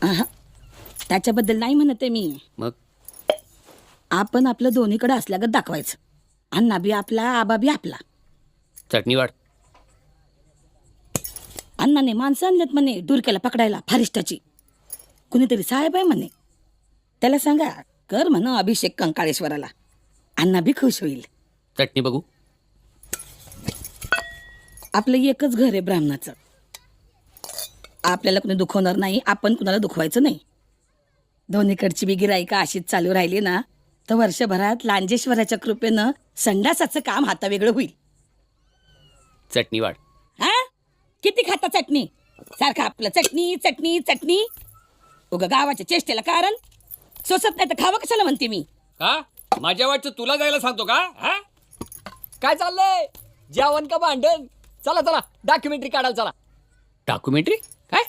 आहा, त्याच्याबद्दल नाही म्हणते मी. मग आपण आपलं दोन्हीकडे असल्यागत दाखवायचं. अण्णा बी आपला, आबा बी आपला. चटणी वाढ. अण्णाने माणसं आणलेत म्हणे डुरक्याला पकडायला फारिस्टाची. कुणीतरी साहेब आहे म्हणे. त्याला सांगा कर म्हणा अभिषेक कंकाळेश्वराला. अण्णा बी खुश होईल. चटणी बघू. आपलं एकच घर आहे ब्राह्मणाचं. आपल्याला कुणी दुखवणार नाही, आपण कुणाला दुखवायचं नाही. दोन्हीकडची बी गिराईका अशीच चालू राहिली ना तर वर्षभरात लांजेश्वराच्या कृपेनं संडासाचं काम हातावेगळं होईल. चटणी वाढ. हा किती खाता चटणी? सारखं आपलं चटणी चटणी चटणी. उगा गावाच्या चेष्टेला कारण सोसत नाही तर खावं कशाला म्हणते मी. का माझ्या वाटचं तुला जायला सांगतो का? हा काय चाललंय? जेवण का भांडण? चला चला डॉक्युमेंटरी काढायला चला. डॉक्युमेंटरी? काय